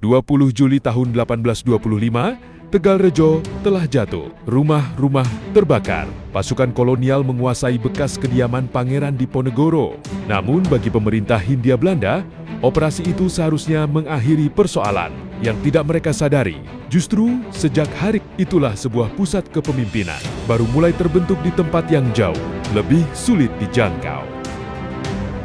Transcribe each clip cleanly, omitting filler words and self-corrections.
20 Juli tahun 1825, Tegalrejo telah jatuh. Rumah-rumah terbakar. Pasukan kolonial menguasai bekas kediaman Pangeran Diponegoro. Namun bagi pemerintah Hindia Belanda, operasi itu seharusnya mengakhiri persoalan. Yang tidak mereka sadari, justru sejak hari itulah sebuah pusat kepemimpinan baru mulai terbentuk di tempat yang jauh, lebih sulit dijangkau.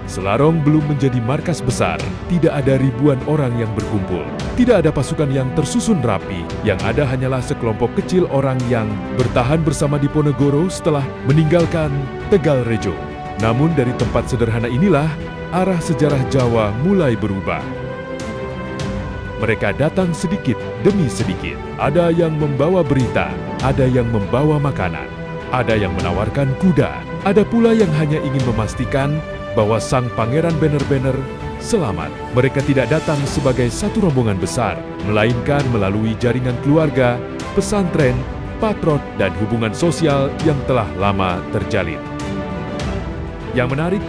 Selarong belum menjadi markas besar, tidak ada ribuan orang yang berkumpul. Tidak ada pasukan yang tersusun rapi, yang ada hanyalah sekelompok kecil orang yang bertahan bersama Diponegoro setelah meninggalkan Tegalrejo. Namun dari tempat sederhana inilah, arah sejarah Jawa mulai berubah. Mereka datang sedikit demi sedikit. Ada yang membawa berita, ada yang membawa makanan, ada yang menawarkan kuda, ada pula yang hanya ingin memastikan bahwa sang pangeran benar-benar selamat. Mereka tidak datang sebagai satu rombongan besar, melainkan melalui jaringan keluarga, pesantren, patron, dan hubungan sosial yang telah lama terjalin. Yang menarik,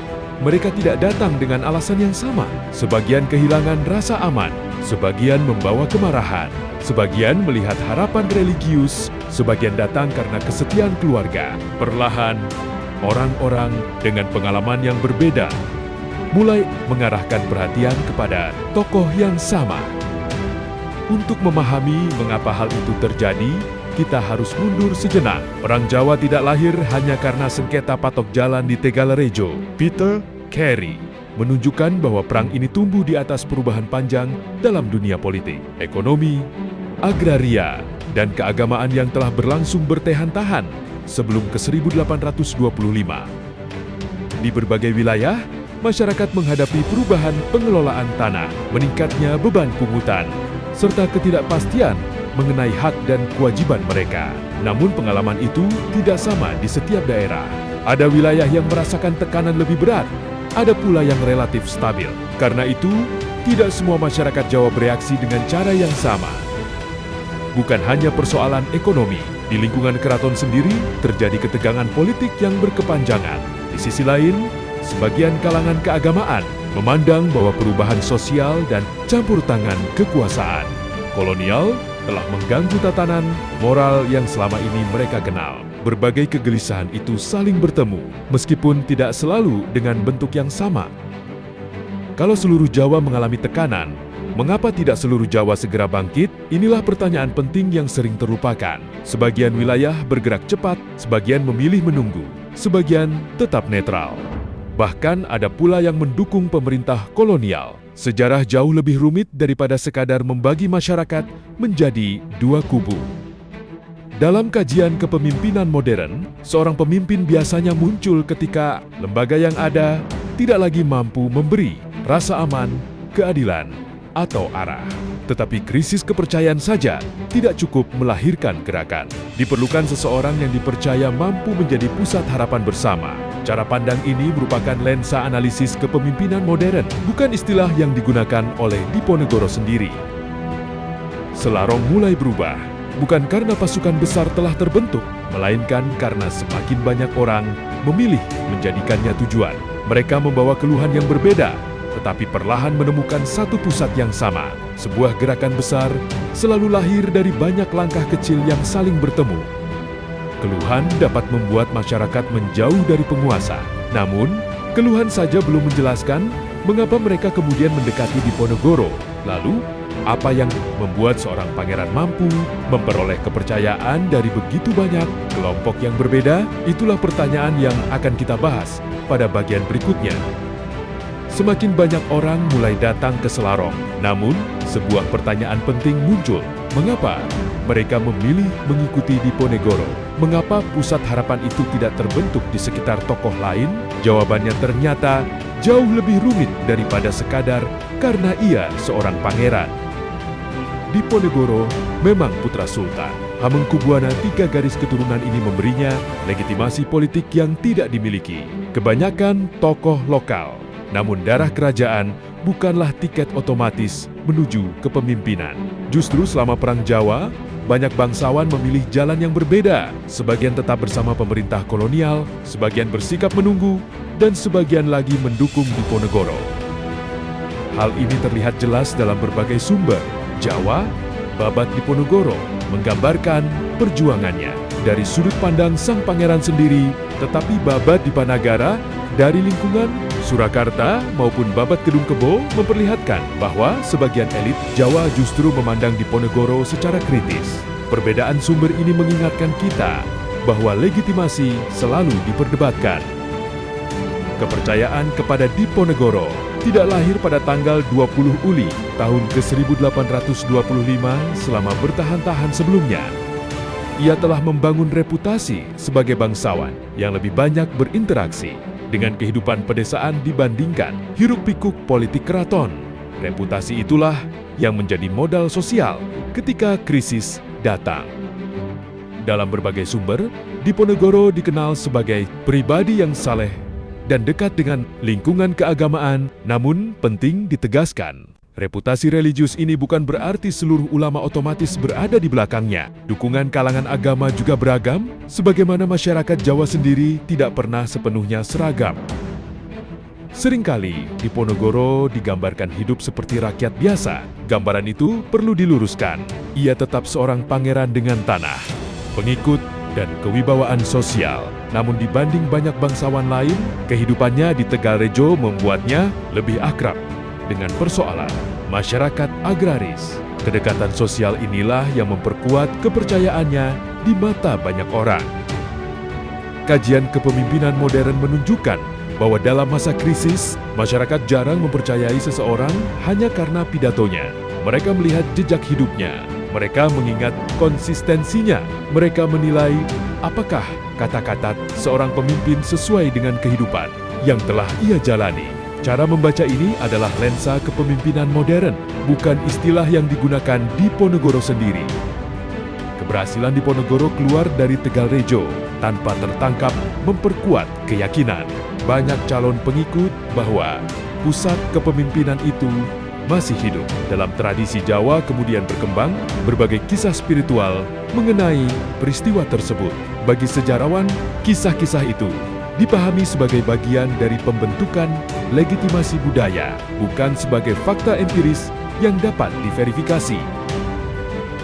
mereka tidak datang dengan alasan yang sama. Sebagian kehilangan rasa aman, sebagian membawa kemarahan, sebagian melihat harapan religius, sebagian datang karena kesetiaan keluarga. Perlahan, orang-orang dengan pengalaman yang berbeda mulai mengarahkan perhatian kepada tokoh yang sama. Untuk memahami mengapa hal itu terjadi, kita harus mundur sejenak. Perang Jawa tidak lahir hanya karena sengketa patok jalan di Tegalrejo. Peter Carey menunjukkan bahwa perang ini tumbuh di atas perubahan panjang dalam dunia politik, ekonomi, agraria, dan keagamaan yang telah berlangsung bertahan-tahan sebelum ke 1825. Di berbagai wilayah, masyarakat menghadapi perubahan pengelolaan tanah, meningkatnya beban pungutan, serta ketidakpastian mengenai hak dan kewajiban mereka. Namun pengalaman itu tidak sama di setiap daerah. Ada wilayah yang merasakan tekanan lebih berat, ada pula yang relatif stabil. Karena itu, tidak semua masyarakat Jawa bereaksi dengan cara yang sama. Bukan hanya persoalan ekonomi, di lingkungan keraton sendiri terjadi ketegangan politik yang berkepanjangan. Di sisi lain, sebagian kalangan keagamaan memandang bahwa perubahan sosial dan campur tangan kekuasaan kolonial telah mengganggu tatanan moral yang selama ini mereka kenal. Berbagai kegelisahan itu saling bertemu, meskipun tidak selalu dengan bentuk yang sama. Kalau seluruh Jawa mengalami tekanan, mengapa tidak seluruh Jawa segera bangkit? Inilah pertanyaan penting yang sering terlupakan. Sebagian wilayah bergerak cepat, sebagian memilih menunggu, sebagian tetap netral. Bahkan ada pula yang mendukung pemerintah kolonial. Sejarah jauh lebih rumit daripada sekadar membagi masyarakat menjadi dua kubu. Dalam kajian kepemimpinan modern, seorang pemimpin biasanya muncul ketika lembaga yang ada tidak lagi mampu memberi rasa aman, keadilan, atau arah. Tetapi krisis kepercayaan saja tidak cukup melahirkan gerakan. Diperlukan seseorang yang dipercaya mampu menjadi pusat harapan bersama. Cara pandang ini merupakan lensa analisis kepemimpinan modern, bukan istilah yang digunakan oleh Diponegoro sendiri. Selarong mulai berubah, bukan karena pasukan besar telah terbentuk, melainkan karena semakin banyak orang memilih menjadikannya tujuan. Mereka membawa keluhan yang berbeda, tetapi perlahan menemukan satu pusat yang sama. Sebuah gerakan besar selalu lahir dari banyak langkah kecil yang saling bertemu. Keluhan dapat membuat masyarakat menjauh dari penguasa. Namun, keluhan saja belum menjelaskan mengapa mereka kemudian mendekati Diponegoro. Lalu, apa yang membuat seorang pangeran mampu memperoleh kepercayaan dari begitu banyak kelompok yang berbeda? Itulah pertanyaan yang akan kita bahas pada bagian berikutnya. Semakin banyak orang mulai datang ke Selarong, namun sebuah pertanyaan penting muncul. Mengapa mereka memilih mengikuti Diponegoro? Mengapa pusat harapan itu tidak terbentuk di sekitar tokoh lain? Jawabannya ternyata jauh lebih rumit daripada sekadar karena ia seorang pangeran. Diponegoro memang putra sultan. Hamengkubuwana III garis keturunan ini memberinya legitimasi politik yang tidak dimiliki kebanyakan tokoh lokal. Namun darah kerajaan bukanlah tiket otomatis menuju kepemimpinan. Justru selama Perang Jawa, banyak bangsawan memilih jalan yang berbeda. Sebagian tetap bersama pemerintah kolonial, sebagian bersikap menunggu, dan sebagian lagi mendukung Diponegoro. Hal ini terlihat jelas dalam berbagai sumber. Jawa, Babat Diponegoro menggambarkan perjuangannya dari sudut pandang sang pangeran sendiri, tetapi Babat Dipanagara dari lingkungan Surakarta maupun Babat Kedung Kebo memperlihatkan bahwa sebagian elit Jawa justru memandang Diponegoro secara kritis. Perbedaan sumber ini mengingatkan kita bahwa legitimasi selalu diperdebatkan. Kepercayaan kepada Diponegoro tidak lahir pada tanggal 20 Uli tahun ke-1825 selama bertahan-tahan sebelumnya. Ia telah membangun reputasi sebagai bangsawan yang lebih banyak berinteraksi dengan kehidupan pedesaan dibandingkan hiruk-pikuk politik keraton. Reputasi itulah yang menjadi modal sosial ketika krisis datang. Dalam berbagai sumber, Diponegoro dikenal sebagai pribadi yang saleh dan dekat dengan lingkungan keagamaan, namun penting ditegaskan, reputasi religius ini bukan berarti seluruh ulama otomatis berada di belakangnya. Dukungan kalangan agama juga beragam, sebagaimana masyarakat Jawa sendiri tidak pernah sepenuhnya seragam. Seringkali Diponegoro digambarkan hidup seperti rakyat biasa. Gambaran itu perlu diluruskan. Ia tetap seorang pangeran dengan tanah, pengikut, dan kewibawaan sosial. Namun dibanding banyak bangsawan lain, kehidupannya di Tegalrejo membuatnya lebih akrab dengan persoalan masyarakat agraris. Kedekatan sosial inilah yang memperkuat kepercayaannya di mata banyak orang. Kajian kepemimpinan modern menunjukkan bahwa dalam masa krisis, masyarakat jarang mempercayai seseorang hanya karena pidatonya. Mereka melihat jejak hidupnya, mereka mengingat konsistensinya, mereka menilai apakah kata-kata seorang pemimpin sesuai dengan kehidupan yang telah ia jalani. Cara membaca ini adalah lensa kepemimpinan modern, bukan istilah yang digunakan Diponegoro sendiri. Keberhasilan Diponegoro keluar dari Tegalrejo tanpa tertangkap memperkuat keyakinan banyak calon pengikut bahwa pusat kepemimpinan itu masih hidup. Dalam tradisi Jawa kemudian berkembang berbagai kisah spiritual mengenai peristiwa tersebut. Bagi sejarawan, kisah-kisah itu dipahami sebagai bagian dari pembentukan legitimasi budaya, bukan sebagai fakta empiris yang dapat diverifikasi.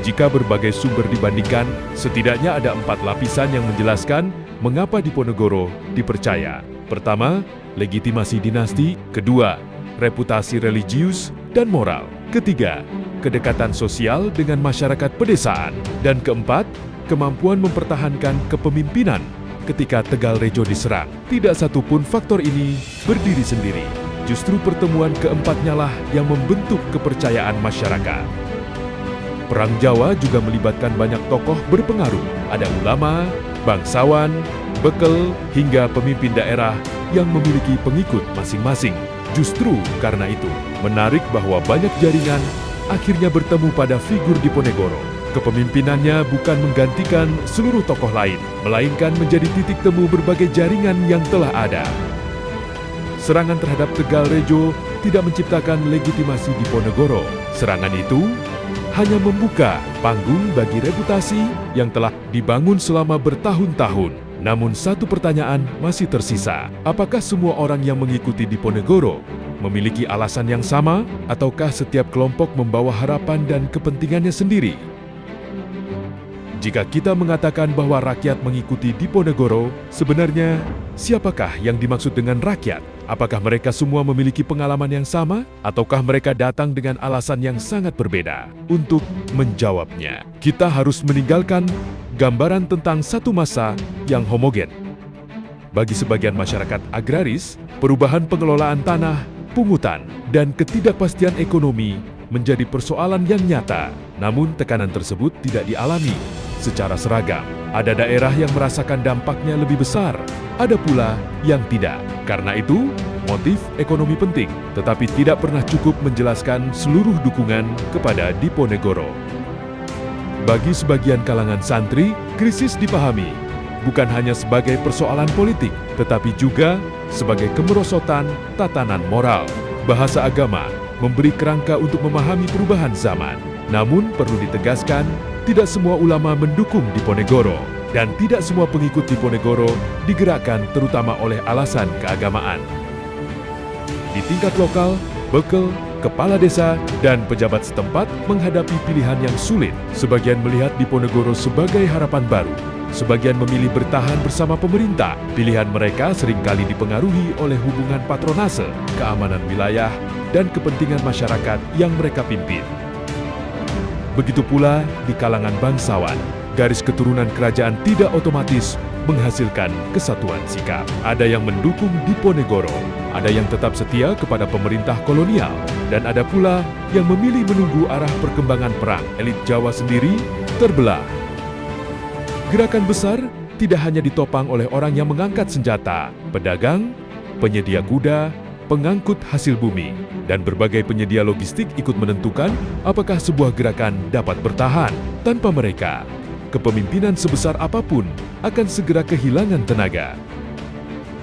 Jika berbagai sumber dibandingkan, setidaknya ada 4 lapisan yang menjelaskan mengapa Diponegoro dipercaya. Pertama, legitimasi dinasti. Kedua, reputasi religius dan moral. Ketiga, kedekatan sosial dengan masyarakat pedesaan. Dan keempat, kemampuan mempertahankan kepemimpinan ketika Tegalrejo diserang. Tidak satupun faktor ini berdiri sendiri. Justru pertemuan keempatnya lah yang membentuk kepercayaan masyarakat. Perang Jawa juga melibatkan banyak tokoh berpengaruh. Ada ulama, bangsawan, bekel, hingga pemimpin daerah yang memiliki pengikut masing-masing. Justru karena itu, menarik bahwa banyak jaringan akhirnya bertemu pada figur Diponegoro. Kepemimpinannya bukan menggantikan seluruh tokoh lain, melainkan menjadi titik temu berbagai jaringan yang telah ada. Serangan terhadap Tegalrejo tidak menciptakan legitimasi Diponegoro. Serangan itu hanya membuka panggung bagi reputasi yang telah dibangun selama bertahun-tahun. Namun satu pertanyaan masih tersisa. Apakah semua orang yang mengikuti Diponegoro memiliki alasan yang sama, ataukah setiap kelompok membawa harapan dan kepentingannya sendiri? Jika kita mengatakan bahwa rakyat mengikuti Diponegoro, sebenarnya siapakah yang dimaksud dengan rakyat? Apakah mereka semua memiliki pengalaman yang sama, ataukah mereka datang dengan alasan yang sangat berbeda? Untuk menjawabnya, kita harus meninggalkan gambaran tentang satu masa yang homogen. Bagi sebagian masyarakat agraris, perubahan pengelolaan tanah, pungutan, dan ketidakpastian ekonomi menjadi persoalan yang nyata. Namun tekanan tersebut tidak dialami secara seragam. Ada daerah yang merasakan dampaknya lebih besar, ada pula yang tidak. Karena itu, motif ekonomi penting, tetapi tidak pernah cukup menjelaskan seluruh dukungan kepada Diponegoro. Bagi sebagian kalangan santri, krisis dipahami bukan hanya sebagai persoalan politik, tetapi juga sebagai kemerosotan tatanan moral. Bahasa agama memberi kerangka untuk memahami perubahan zaman. Namun perlu ditegaskan, tidak semua ulama mendukung Diponegoro, dan tidak semua pengikut Diponegoro digerakkan terutama oleh alasan keagamaan. Di tingkat lokal, bekel, kepala desa, dan pejabat setempat menghadapi pilihan yang sulit. Sebagian melihat Diponegoro sebagai harapan baru. Sebagian memilih bertahan bersama pemerintah. Pilihan mereka seringkali dipengaruhi oleh hubungan patronase, keamanan wilayah, dan kepentingan masyarakat yang mereka pimpin. Begitu pula di kalangan bangsawan, garis keturunan kerajaan tidak otomatis menghasilkan kesatuan sikap. Ada yang mendukung Diponegoro, ada yang tetap setia kepada pemerintah kolonial, dan ada pula yang memilih menunggu arah perkembangan perang. Elit Jawa sendiri terbelah. Gerakan besar tidak hanya ditopang oleh orang yang mengangkat senjata, pedagang, penyedia kuda, pengangkut hasil bumi, dan berbagai penyedia logistik ikut menentukan apakah sebuah gerakan dapat bertahan. Tanpa mereka, kepemimpinan sebesar apapun akan segera kehilangan tenaga.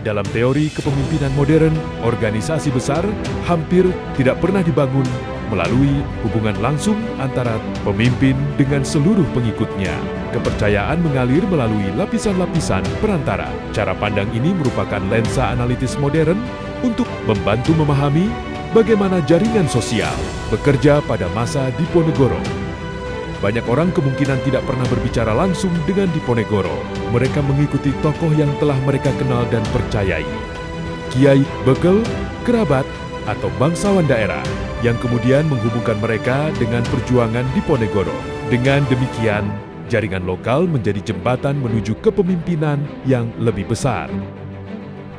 Dalam teori kepemimpinan modern, organisasi besar hampir tidak pernah dibangun melalui hubungan langsung antara pemimpin dengan seluruh pengikutnya. Kepercayaan mengalir melalui lapisan-lapisan perantara. Cara pandang ini merupakan lensa analitis modern untuk membantu memahami bagaimana jaringan sosial bekerja pada masa Diponegoro. Banyak orang kemungkinan tidak pernah berbicara langsung dengan Diponegoro. Mereka mengikuti tokoh yang telah mereka kenal dan percayai. Kiai, bekel, kerabat, atau bangsawan daerah yang kemudian menghubungkan mereka dengan perjuangan Diponegoro. Dengan demikian, jaringan lokal menjadi jembatan menuju kepemimpinan yang lebih besar.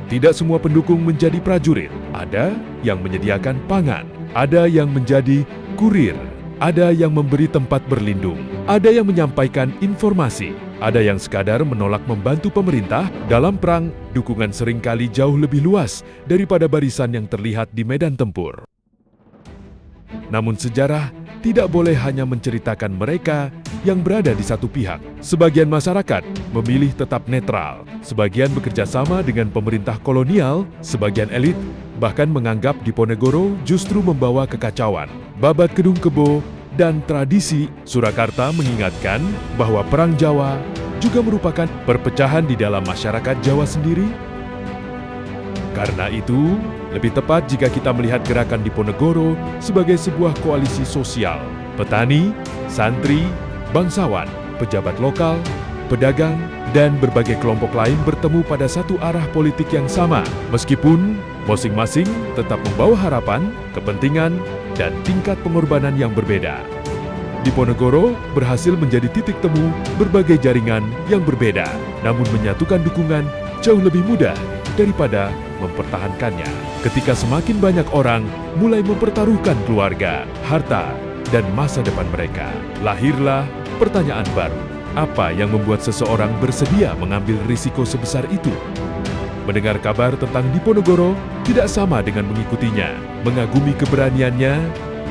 Tidak semua pendukung menjadi prajurit. Ada yang menyediakan pangan, ada yang menjadi kurir, ada yang memberi tempat berlindung, ada yang menyampaikan informasi, ada yang sekadar menolak membantu pemerintah. Dalam perang, dukungan seringkali jauh lebih luas daripada barisan yang terlihat di medan tempur. Namun sejarah tidak boleh hanya menceritakan mereka yang berada di satu pihak. Sebagian masyarakat memilih tetap netral, sebagian bekerja sama dengan pemerintah kolonial, sebagian elit bahkan menganggap Diponegoro justru membawa kekacauan. Babat Kedung Kebo dan tradisi Surakarta mengingatkan bahwa Perang Jawa juga merupakan perpecahan di dalam masyarakat Jawa sendiri. Karena itu, lebih tepat jika kita melihat gerakan Diponegoro sebagai sebuah koalisi sosial. Petani, santri, bangsawan, pejabat lokal, pedagang, dan berbagai kelompok lain bertemu pada satu arah politik yang sama, meskipun masing-masing tetap membawa harapan, kepentingan, dan tingkat pengorbanan yang berbeda. Diponegoro berhasil menjadi titik temu berbagai jaringan yang berbeda, namun menyatukan dukungan jauh lebih mudah daripada mempertahankannya. Ketika semakin banyak orang mulai mempertaruhkan keluarga, harta, dan masa depan mereka, lahirlah pertanyaan baru. Apa yang membuat seseorang bersedia mengambil risiko sebesar itu? Mendengar kabar tentang Diponegoro tidak sama dengan mengikutinya. Mengagumi keberaniannya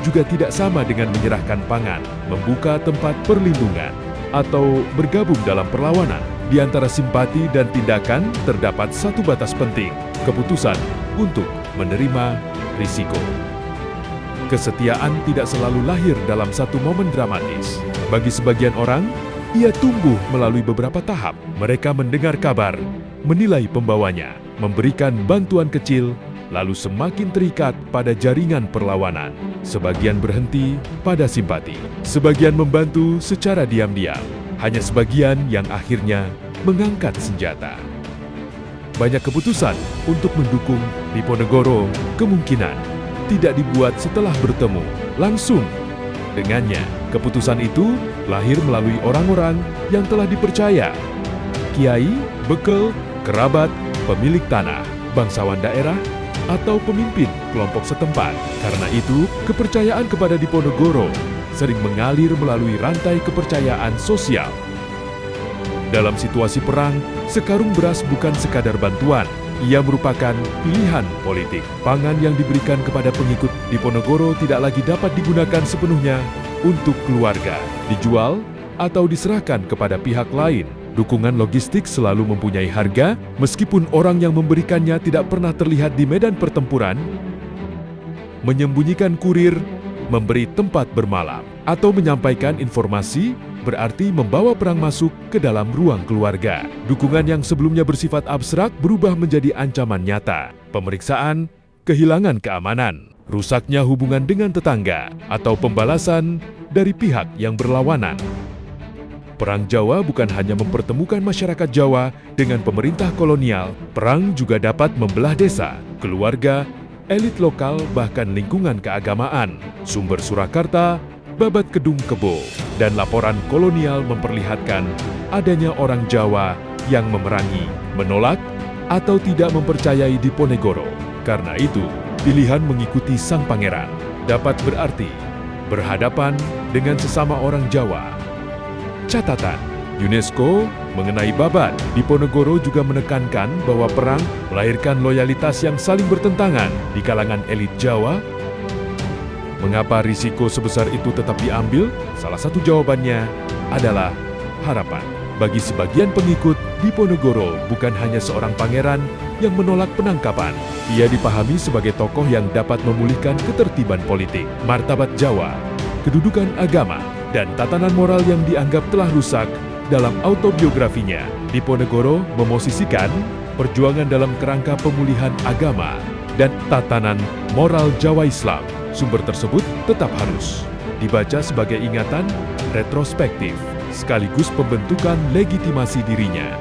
juga tidak sama dengan menyerahkan pangan, membuka tempat perlindungan, atau bergabung dalam perlawanan. Di antara simpati dan tindakan terdapat satu batas penting, keputusan untuk menerima risiko. Kesetiaan tidak selalu lahir dalam satu momen dramatis. Bagi sebagian orang, ia tumbuh melalui beberapa tahap. Mereka mendengar kabar, menilai pembawanya, memberikan bantuan kecil, lalu semakin terikat pada jaringan perlawanan. Sebagian berhenti pada simpati. Sebagian membantu secara diam-diam. Hanya sebagian yang akhirnya mengangkat senjata. Banyak keputusan untuk mendukung Diponegoro kemungkinan tidak dibuat setelah bertemu langsung dengannya. Keputusan itu lahir melalui orang-orang yang telah dipercaya. Kiai, bekel, kerabat, pemilik tanah, bangsawan daerah, atau pemimpin kelompok setempat. Karena itu, kepercayaan kepada Diponegoro sering mengalir melalui rantai kepercayaan sosial. Dalam situasi perang, sekarung beras bukan sekadar bantuan. Ia merupakan pilihan politik. Pangan yang diberikan kepada pengikut Diponegoro tidak lagi dapat digunakan sepenuhnya untuk keluarga, dijual atau diserahkan kepada pihak lain. Dukungan logistik selalu mempunyai harga, meskipun orang yang memberikannya tidak pernah terlihat di medan pertempuran. Menyembunyikan kurir, memberi tempat bermalam, atau menyampaikan informasi berarti membawa perang masuk ke dalam ruang keluarga. Dukungan yang sebelumnya bersifat abstrak berubah menjadi ancaman nyata. Pemeriksaan, kehilangan keamanan, rusaknya hubungan dengan tetangga, atau pembalasan dari pihak yang berlawanan. Perang Jawa bukan hanya mempertemukan masyarakat Jawa dengan pemerintah kolonial, perang juga dapat membelah desa, keluarga, elit lokal, bahkan lingkungan keagamaan. Sumber Surakarta, Babat Kedung Kebo, dan laporan kolonial memperlihatkan adanya orang Jawa yang memerangi, menolak, atau tidak mempercayai Diponegoro. Karena itu, pilihan mengikuti sang pangeran dapat berarti berhadapan dengan sesama orang Jawa. Catatan, UNESCO mengenai Babat Diponegoro juga menekankan bahwa perang melahirkan loyalitas yang saling bertentangan di kalangan elit Jawa. Mengapa risiko sebesar itu tetap diambil? Salah satu jawabannya adalah harapan. Bagi sebagian pengikut, Diponegoro bukan hanya seorang pangeran yang menolak penangkapan. Ia dipahami sebagai tokoh yang dapat memulihkan ketertiban politik, martabat Jawa, kedudukan agama, dan tatanan moral yang dianggap telah rusak. Dalam autobiografinya, Diponegoro memosisikan perjuangan dalam kerangka pemulihan agama dan tatanan moral Jawa Islam. Sumber tersebut tetap harus dibaca sebagai ingatan retrospektif, sekaligus pembentukan legitimasi dirinya.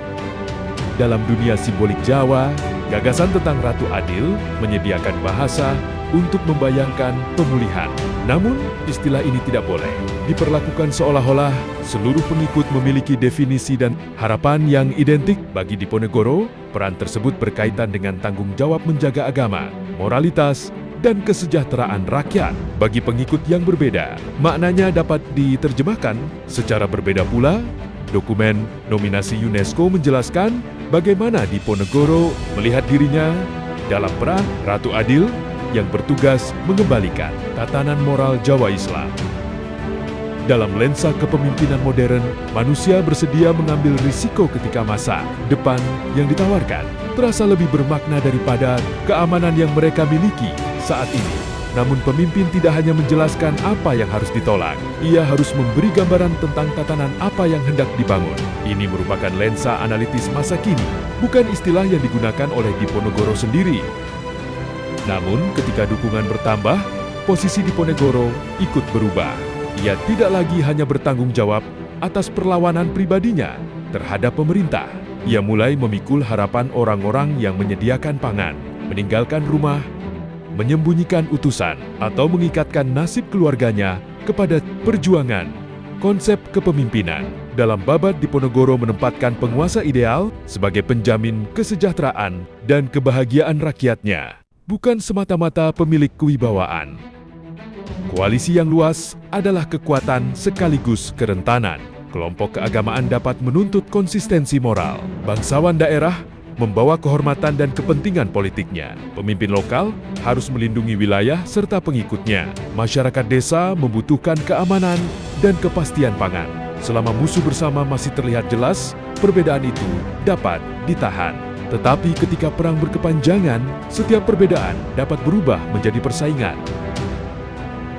Dalam dunia simbolik Jawa, gagasan tentang Ratu Adil menyediakan bahasa untuk membayangkan pemulihan. Namun, istilah ini tidak boleh diperlakukan seolah-olah seluruh pengikut memiliki definisi dan harapan yang identik. Bagi Diponegoro, peran tersebut berkaitan dengan tanggung jawab menjaga agama, moralitas, dan kesejahteraan rakyat. Bagi pengikut yang berbeda, maknanya dapat diterjemahkan secara berbeda pula. Dokumen nominasi UNESCO menjelaskan bagaimana Diponegoro melihat dirinya dalam peran Ratu Adil yang bertugas mengembalikan tatanan moral Jawa Islam. Dalam lensa kepemimpinan modern, manusia bersedia mengambil risiko ketika masa depan yang ditawarkan terasa lebih bermakna daripada keamanan yang mereka miliki saat ini. Namun pemimpin tidak hanya menjelaskan apa yang harus ditolak, ia harus memberi gambaran tentang tatanan apa yang hendak dibangun. Ini merupakan lensa analitis masa kini, bukan istilah yang digunakan oleh Diponegoro sendiri. Namun ketika dukungan bertambah, posisi Diponegoro ikut berubah. Ia tidak lagi hanya bertanggung jawab atas perlawanan pribadinya terhadap pemerintah. Ia mulai memikul harapan orang-orang yang menyediakan pangan, meninggalkan rumah, menyembunyikan utusan, atau mengikatkan nasib keluarganya kepada perjuangan. Konsep kepemimpinan dalam Babat Diponegoro menempatkan penguasa ideal sebagai penjamin kesejahteraan dan kebahagiaan rakyatnya, bukan semata-mata pemilik kewibawaan. Koalisi yang luas adalah kekuatan sekaligus kerentanan. Kelompok keagamaan dapat menuntut konsistensi moral. Bangsawan daerah membawa kehormatan dan kepentingan politiknya. Pemimpin lokal harus melindungi wilayah serta pengikutnya. Masyarakat desa membutuhkan keamanan dan kepastian pangan. Selama musuh bersama masih terlihat jelas, perbedaan itu dapat ditahan. Tetapi ketika perang berkepanjangan, setiap perbedaan dapat berubah menjadi persaingan.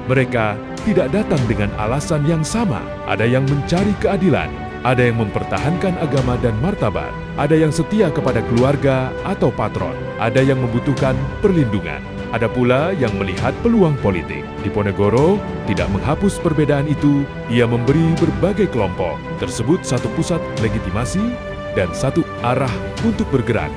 Mereka tidak datang dengan alasan yang sama. Ada yang mencari keadilan, ada yang mempertahankan agama dan martabat, ada yang setia kepada keluarga atau patron, ada yang membutuhkan perlindungan, ada pula yang melihat peluang politik. Diponegoro tidak menghapus perbedaan itu, ia memberi berbagai kelompok tersebut satu pusat legitimasi dan satu arah untuk bergerak.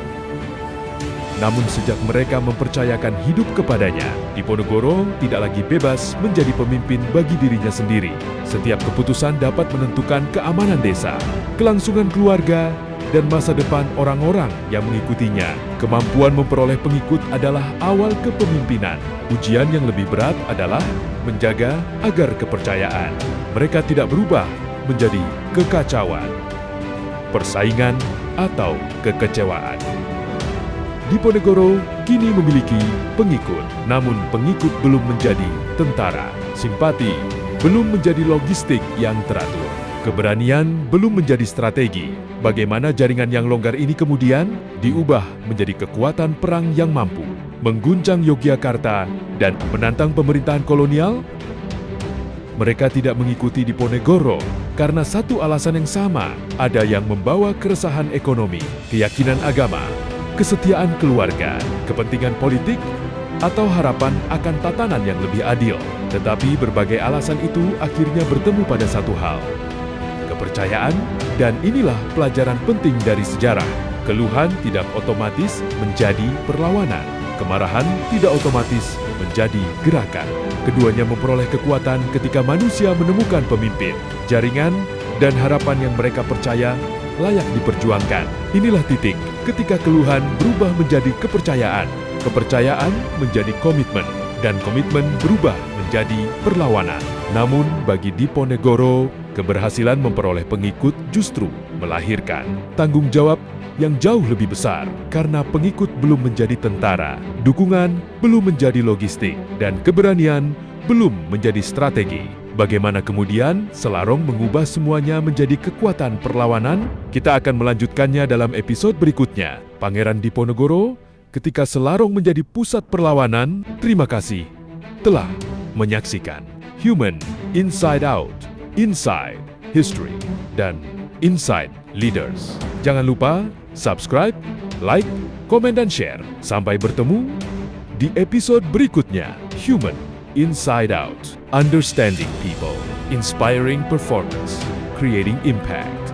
Namun sejak mereka mempercayakan hidup kepadanya, Diponegoro tidak lagi bebas menjadi pemimpin bagi dirinya sendiri. Setiap keputusan dapat menentukan keamanan desa, kelangsungan keluarga, dan masa depan orang-orang yang mengikutinya. Kemampuan memperoleh pengikut adalah awal kepemimpinan. Ujian yang lebih berat adalah menjaga agar kepercayaan mereka tidak berubah menjadi kekacauan, persaingan, atau kekecewaan. Diponegoro kini memiliki pengikut, namun pengikut belum menjadi tentara. Simpati belum menjadi logistik yang teratur. Keberanian belum menjadi strategi. Bagaimana jaringan yang longgar ini kemudian diubah menjadi kekuatan perang yang mampu mengguncang Yogyakarta dan menantang pemerintahan kolonial? Mereka tidak mengikuti Diponegoro karena satu alasan yang sama. Ada yang membawa keresahan ekonomi, keyakinan agama, kesetiaan keluarga, kepentingan politik, atau harapan akan tatanan yang lebih adil. Tetapi berbagai alasan itu akhirnya bertemu pada satu hal: kepercayaan. Dan inilah pelajaran penting dari sejarah. Keluhan tidak otomatis menjadi perlawanan. Kemarahan tidak otomatis menjadi gerakan. Keduanya memperoleh kekuatan ketika manusia menemukan pemimpin, jaringan, dan harapan yang mereka percaya layak diperjuangkan. Inilah titik ketika keluhan berubah menjadi kepercayaan, kepercayaan menjadi komitmen, dan komitmen berubah menjadi perlawanan. Namun bagi Diponegoro, keberhasilan memperoleh pengikut justru melahirkan tanggung jawab yang jauh lebih besar, karena pengikut belum menjadi tentara, dukungan belum menjadi logistik, dan keberanian belum menjadi strategi. Bagaimana kemudian Selarong mengubah semuanya menjadi kekuatan perlawanan? Kita akan melanjutkannya dalam episode berikutnya. Pangeran Diponegoro, ketika Selarong menjadi pusat perlawanan. Terima kasih telah menyaksikan Human Inside Out, Inside History, dan Inside Leaders. Jangan lupa subscribe, like, komen, dan share. Sampai bertemu di episode berikutnya. Human Inside Out, Understanding People, Inspiring Performance, Creating Impact.